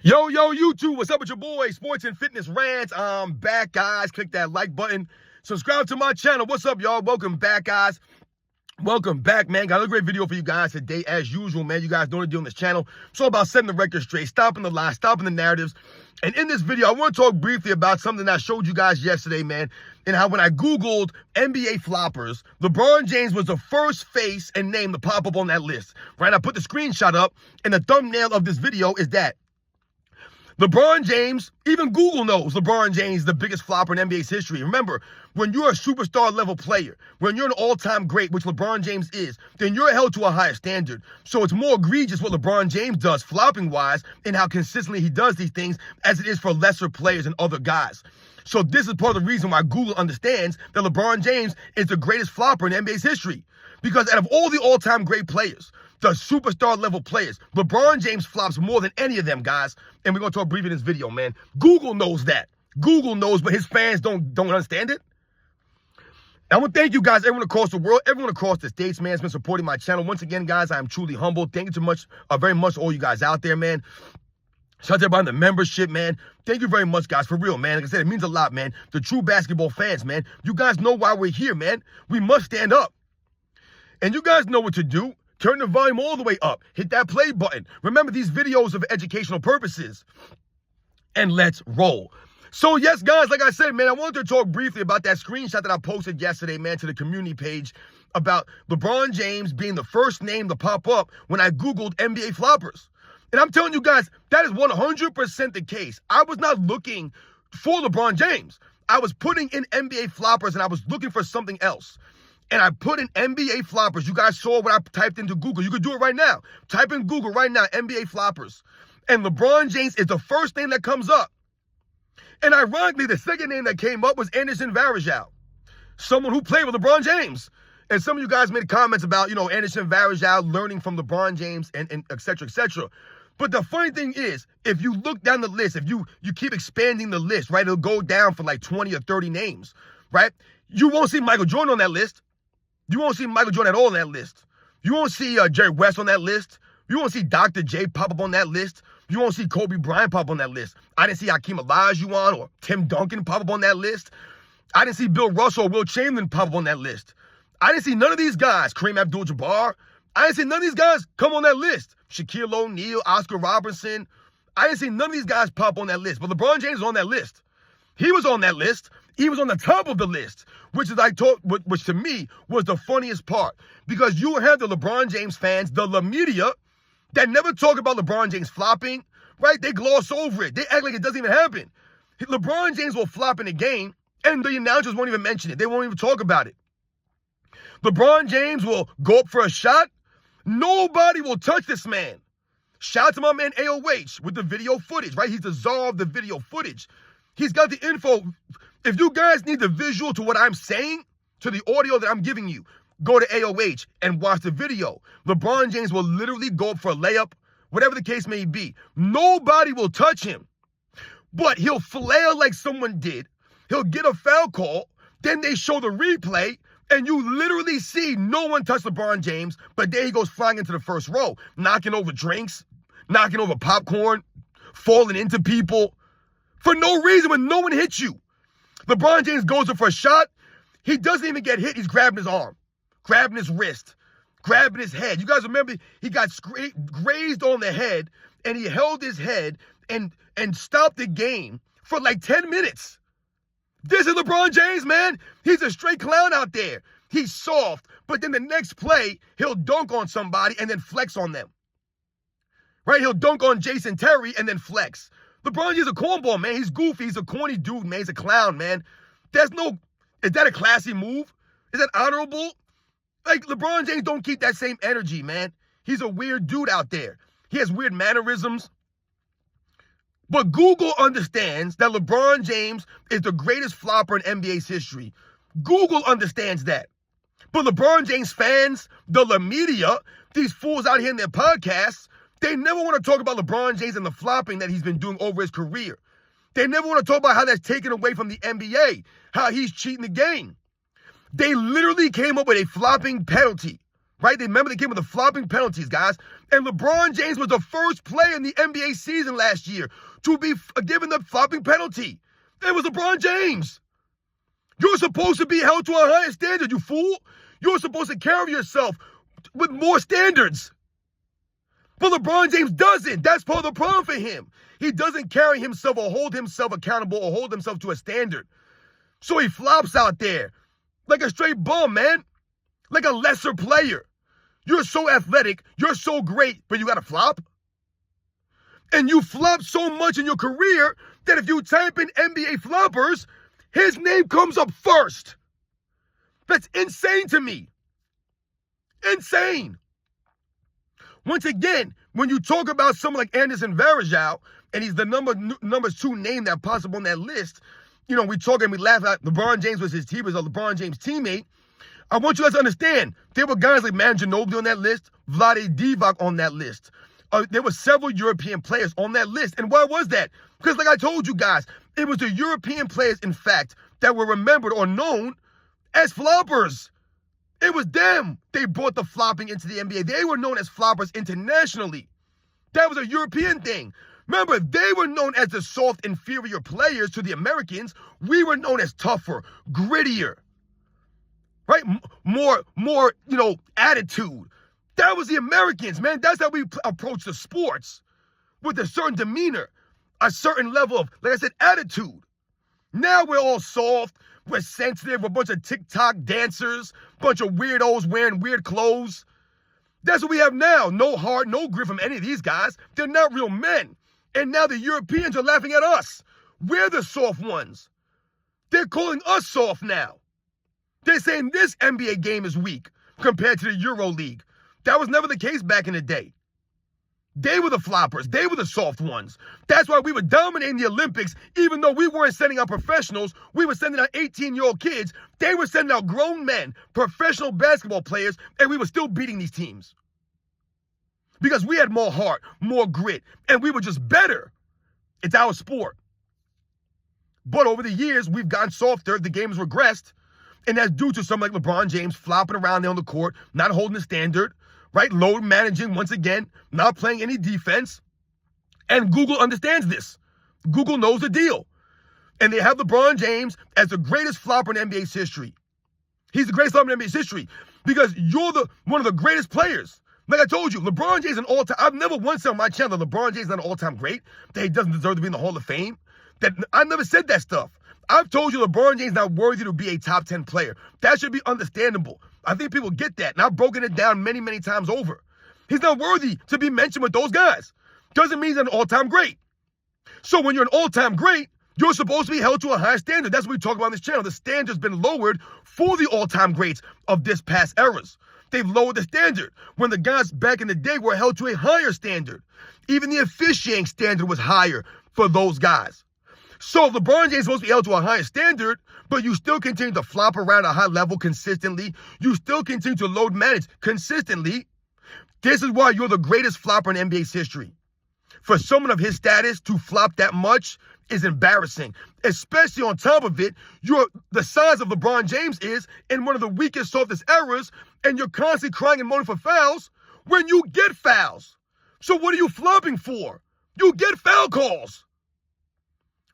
Yo, YouTube, what's up with your boy? Sports and Fitness Rants. I'm back, guys. Click that like button. Subscribe to my channel. What's up, y'all? Welcome back, guys. Welcome back, man. Got a great video for you guys today, as usual, man. You guys know what to do on this channel. It's all about setting the record straight, stopping the lies, stopping the narratives. And in this video, I want to talk briefly about something that I showed you guys yesterday, man, and how when I Googled NBA floppers, LeBron James was the first face and name to pop up on that list, right? I put the screenshot up, and the thumbnail of this video is that. LeBron James, even Google knows LeBron James is the biggest flopper in NBA's history. Remember, when you're a superstar level player, when you're an all-time great, which LeBron James is, then you're held to a higher standard. So it's more egregious what LeBron James does flopping-wise and how consistently he does these things as it is for lesser players and other guys. So this is part of the reason why Google understands that LeBron James is the greatest flopper in NBA's history. Because out of all the all-time great players, the superstar level players, LeBron James flops more than any of them, guys. And we're going to talk briefly in this video, man. Google knows that. Google knows, but his fans don't understand it. I want to thank you guys, everyone across the world, everyone across the states, man, has been supporting my channel. Once again, guys, I am truly humbled. Thank you very much all you guys out there, man. Shout out to everybody in the membership, man. Thank you very much, guys, for real, man. Like I said, it means a lot, man. The true basketball fans, man. You guys know why we're here, man. We must stand up. And you guys know what to do. Turn the volume all the way up. Hit that play button. Remember, these videos are for educational purposes. And let's roll. So, yes, guys, like I said, man, I wanted to talk briefly about that screenshot that I posted yesterday, man, to the community page about LeBron James being the first name to pop up when I Googled NBA floppers. And I'm telling you guys, that is 100% the case. I was not looking for LeBron James. I was putting in NBA floppers, and I was looking for something else. And I put in NBA floppers. You guys saw what I typed into Google. You could do it right now. Type in Google right now, NBA floppers. And LeBron James is the first name that comes up. And ironically, the second name that came up was Anderson Varejao, someone who played with LeBron James. And some of you guys made comments about, Anderson Varejao learning from LeBron James and et cetera, et cetera. But the funny thing is, if you look down the list, if you keep expanding the list, right, it'll go down for like 20 or 30 names, right? You won't see Michael Jordan on that list. You won't see Michael Jordan at all on that list. You won't see Jerry West on that list. You won't see Dr. J pop up on that list. You won't see Kobe Bryant pop up on that list. I didn't see Hakeem Olajuwon or Tim Duncan pop up on that list. I didn't see Bill Russell or Will Chamberlain pop up on that list. I didn't see none of these guys, Kareem Abdul-Jabbar. I didn't see none of these guys come on that list. Shaquille O'Neal, Oscar Robertson. I didn't see none of these guys pop on that list. But LeBron James was on that list. He was on that list. He was on the top of the list, which to me was the funniest part. Because you have the LeBron James fans, the media, that never talk about LeBron James flopping, right? They gloss over it. They act like it doesn't even happen. LeBron James will flop in a game, and the announcers won't even mention it. They won't even talk about it. LeBron James will go up for a shot. Nobody will touch this man. Shout out to my man AOH with the video footage, right? He's the czar of the video footage. He's got the info. If you guys need the visual to what I'm saying, to the audio that I'm giving you, go to AOH and watch the video. LeBron James will literally go up for a layup, whatever the case may be. Nobody will touch him. But he'll flail like someone did. He'll get a foul call. Then they show the replay, and you literally see no one touch LeBron James, but there he goes flying into the first row, knocking over drinks, knocking over popcorn, falling into people for no reason when no one hits you. LeBron James goes up for a shot. He doesn't even get hit. He's grabbing his arm, grabbing his wrist, grabbing his head. You guys remember he got grazed on the head, and he held his head and stopped the game for like 10 minutes. This is LeBron James, man. He's a straight clown out there. He's soft, but then the next play, he'll dunk on somebody and then flex on them. Right? He'll dunk on Jason Terry and then flex. LeBron James is a cornball, man. He's goofy. He's a corny dude, man. He's a clown, man. Is that a classy move? Is that honorable? Like, LeBron James don't keep that same energy, man. He's a weird dude out there. He has weird mannerisms. But Google understands that LeBron James is the greatest flopper in NBA's history. Google understands that. But LeBron James fans, the media, these fools out here in their podcasts, they never want to talk about LeBron James and the flopping that he's been doing over his career. They never want to talk about how that's taken away from the NBA, how he's cheating the game. They literally came up with a flopping penalty, right? They came with the flopping penalties, guys. And LeBron James was the first player in the NBA season last year to be given the flopping penalty. It was LeBron James. You're supposed to be held to a higher standard, you fool. You're supposed to carry yourself with more standards. But LeBron James doesn't. That's part of the problem for him. He doesn't carry himself or hold himself accountable or hold himself to a standard. So he flops out there like a straight bum, man. Like a lesser player. You're so athletic, you're so great, but you got to flop? And you flop so much in your career that if you type in NBA floppers, his name comes up first. That's insane to me. Insane. Once again, when you talk about someone like Anderson Varejao, and he's the number 2 name that possible on that list, you know, we talk and we laugh at LeBron James was a LeBron James teammate. I want you guys to understand, there were guys like Manu Ginobili on that list, Vlade Divac on that list. There were several European players on that list. And why was that? Because like I told you guys, it was the European players, in fact, that were remembered or known as floppers. It was them. They brought the flopping into the NBA. They were known as floppers internationally. That was a European thing. Remember, they were known as the soft, inferior players to the Americans. We were known as tougher, grittier, right? More, attitude. That was the Americans, man. That's how we approach the sports, with a certain demeanor, a certain level of, like I said, attitude. Now we're all soft, we're sensitive, a bunch of TikTok dancers, bunch of weirdos wearing weird clothes. That's what we have now. No heart, no grit from any of these guys. They're not real men. And now the Europeans are laughing at us. We're the soft ones. They're calling us soft now. They're saying this NBA game is weak compared to the Euro League. That was never the case back in the day. They were the floppers. They were the soft ones. That's why we were dominating the Olympics, even though we weren't sending out professionals. We were sending out 18-year-old kids. They were sending out grown men, professional basketball players, and we were still beating these teams. Because we had more heart, more grit, and we were just better. It's our sport. But over the years, we've gotten softer. The game has regressed. And that's due to someone like LeBron James flopping around there on the court, not holding the standard, right? Load managing once again, not playing any defense. And Google understands this. Google knows the deal. And they have LeBron James as the greatest flopper in NBA's history. He's the greatest flopper in NBA's history because you're one of the greatest players. Like I told you, LeBron James is an all-time. I've never once said on my channel that LeBron James is not an all-time great, that he doesn't deserve to be in the Hall of Fame. That I never said that stuff. I've told you LeBron James is not worthy to be a top 10 player. That should be understandable. I think people get that, and I've broken it down many, many times over. He's not worthy to be mentioned with those guys. Doesn't mean he's an all-time great. So when you're an all-time great, you're supposed to be held to a high standard. That's what we talk about on this channel. The standard's been lowered for the all-time greats of this past eras. They've lowered the standard when the guys back in the day were held to a higher standard. Even the officiating standard was higher for those guys. So LeBron James is supposed to be held to a higher standard, but you still continue to flop around a high level consistently. You still continue to load manage consistently. This is why you're the greatest flopper in NBA's history. For someone of his status to flop that much is embarrassing, especially on top of it, you're the size of LeBron James is in one of the weakest, softest eras, and you're constantly crying and moaning for fouls when you get fouls. So what are you flopping for? You get foul calls.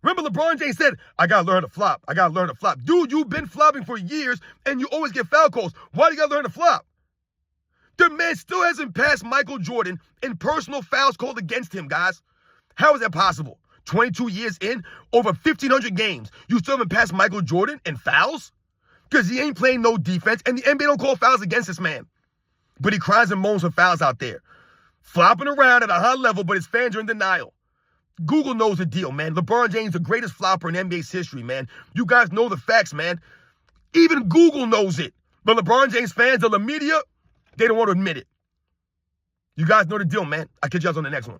Remember LeBron James said, I got to learn to flop. I got to learn to flop. Dude, you've been flopping for years, and you always get foul calls. Why do you got to learn to flop? The man still hasn't passed Michael Jordan in personal fouls called against him, guys. How is that possible? 22 years in, over 1,500 games, you still haven't passed Michael Jordan in fouls? Because he ain't playing no defense, and the NBA don't call fouls against this man. But he cries and moans for fouls out there. Flopping around at a high level, but his fans are in denial. Google knows the deal, man. LeBron James, the greatest flopper in NBA's history, man. You guys know the facts, man. Even Google knows it. But LeBron James fans or the media, they don't want to admit it. You guys know the deal, man. I'll catch you guys on the next one.